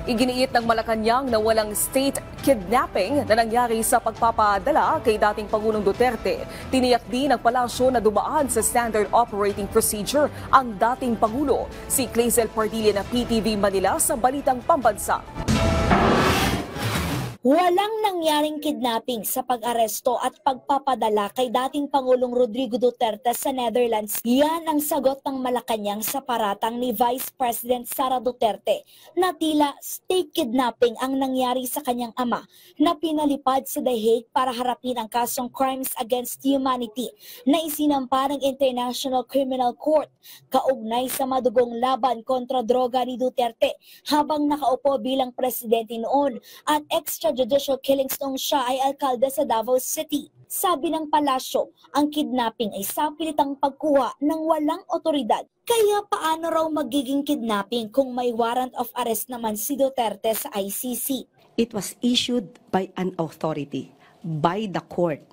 Iginiit ng Malacanang na walang state kidnapping na nangyari sa pagpapadala kay dating Pangulong Duterte. Tiniyak din ng palasyo na dumaan sa standard operating procedure ang dating Pangulo. Si Clazel Pardilla ng PTV Manila sa Balitang Pambansa. Walang nangyaring kidnapping sa pag-aresto at pagpapadala kay dating Pangulong Rodrigo Duterte sa Netherlands. Yan ang sagot ng Malacanang sa paratang ni Vice President Sara Duterte na tila state kidnapping ang nangyari sa kanyang ama na pinalipad sa The Hague para harapin ang kasong crimes against humanity na isinampa ng International Criminal Court kaugnay sa madugong laban kontra droga ni Duterte habang nakaupo bilang presidente noon at extrajudicial killings noong siya ay alkalde sa Davao City. Sabi ng palasyo, ang kidnapping ay sapilitang pagkuha ng walang otoridad. Kaya paano raw magiging kidnapping kung may warrant of arrest naman si Duterte sa ICC? It was issued by an authority, by the court.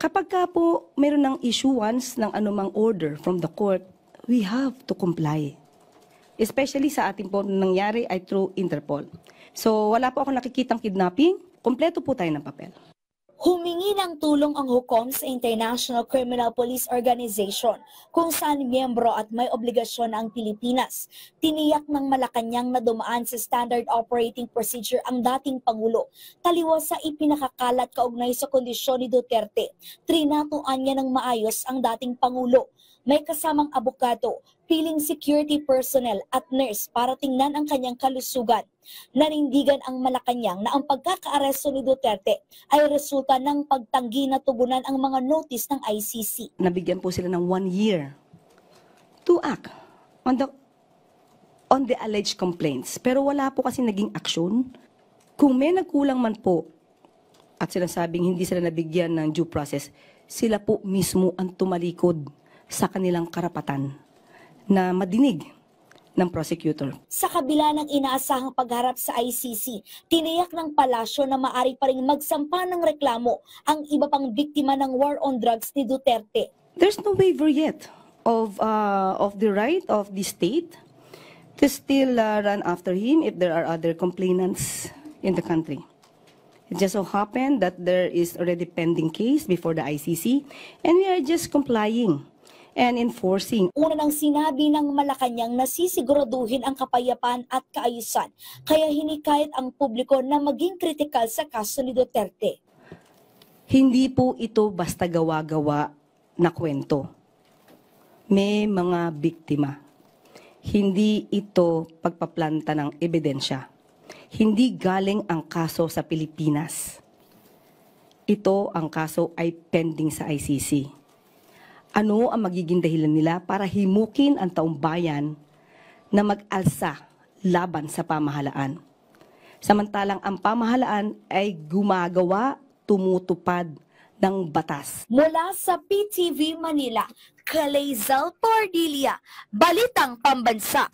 Kapag ka po mayroon ng issuance ng anumang order from the court, we have to comply. Especially sa ating po nangyari ay through Interpol. So wala po ako nakikitang kidnapping, kompleto po tayo ng papel. Humingi ng tulong ang hukom sa International Criminal Police Organization kung saan miyembro at may obligasyon ang Pilipinas. Tiniyak ng Malacanang na dumaan sa standard operating procedure ang dating Pangulo. Taliwas sa ipinakakalat kaugnay sa kondisyon ni Duterte, trinatuan niya ng maayos ang dating Pangulo. May kasamang abogado, piling security personnel at nurse para tingnan ang kanyang kalusugan. Nanindigan ang Malacanang na ang pagkakaaresto ni Duterte ay resulta ng pagtanggi na tugunan ang mga notice ng ICC. Nabigyan po sila ng 1 year to act on the alleged complaints. Pero wala po kasi naging aksyon. Kung may nagkulang man po at sinasabing hindi sila nabigyan ng due process, sila po mismo ang tumalikod sa kanilang karapatan na madinig ng prosecutor. Sa kabila ng inaasahang pagharap sa ICC, tiniyak ng palasyo na maaari pa rin magsampa ng reklamo ang iba pang biktima ng war on drugs ni Duterte. There's no waiver yet of the right of the state to still run after him if there are other complainants in the country. It just so happened that there is already pending case before the ICC and we are just complying and enforcing. Una nang sinabi ng Malacanang na sisiguraduhin ang kapayapaan at kaayusan, kaya hinikayat ang publiko na maging kritikal sa kaso ni Duterte. Hindi po ito basta gawa-gawa na kwento. May mga biktima. Hindi ito pagpaplanta ng ebidensya. Hindi galing ang kaso sa Pilipinas. Ito ang kaso ay pending sa ICC. Ano ang magiging dahilan nila para himukin ang taong bayan na mag-alsa laban sa pamahalaan? Samantalang ang pamahalaan ay gumagawa, tumutupad ng batas. Mula sa PTV Manila, Clazel Pardilla, Balitang Pambansa.